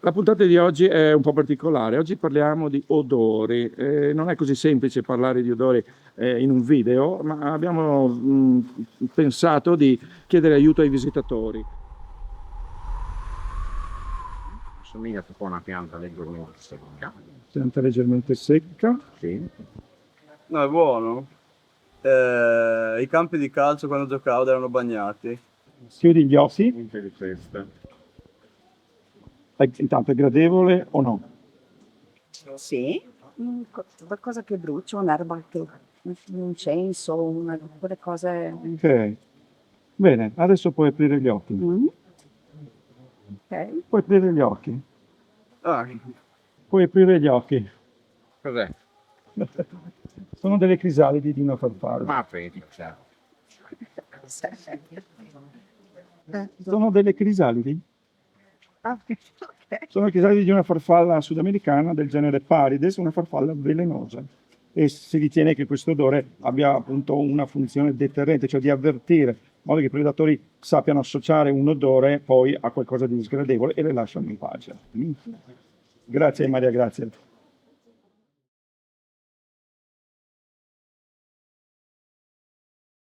La puntata di oggi è un po' particolare. Oggi parliamo di odori. Non è così semplice parlare di odori in un video, ma abbiamo pensato di chiedere aiuto ai visitatori. Somiglia un po' a una pianta leggermente secca. Pianta leggermente secca. Sì. No, è buono. I campi di calcio quando giocavo erano bagnati. Chiudi gli occhi. Niente di questo. Intanto è gradevole o no? Sì, qualcosa che brucia, un'erba che un incenso, quelle cose. Ok. Bene, adesso puoi aprire gli occhi. Ok. Puoi aprire gli occhi. Ah, Puoi aprire gli occhi. Cos'è? Sono delle crisalidi di una farfalla. Ma fetice. Sono delle crisalidi? Ah, ok. Sono le crisalidi di una farfalla sudamericana del genere Parides, una farfalla velenosa. E si ritiene che questo odore abbia appunto una funzione deterrente, cioè di avvertire, in modo che i predatori sappiano associare un odore poi a qualcosa di sgradevole e le lasciano in pace. Grazie Maria, grazie.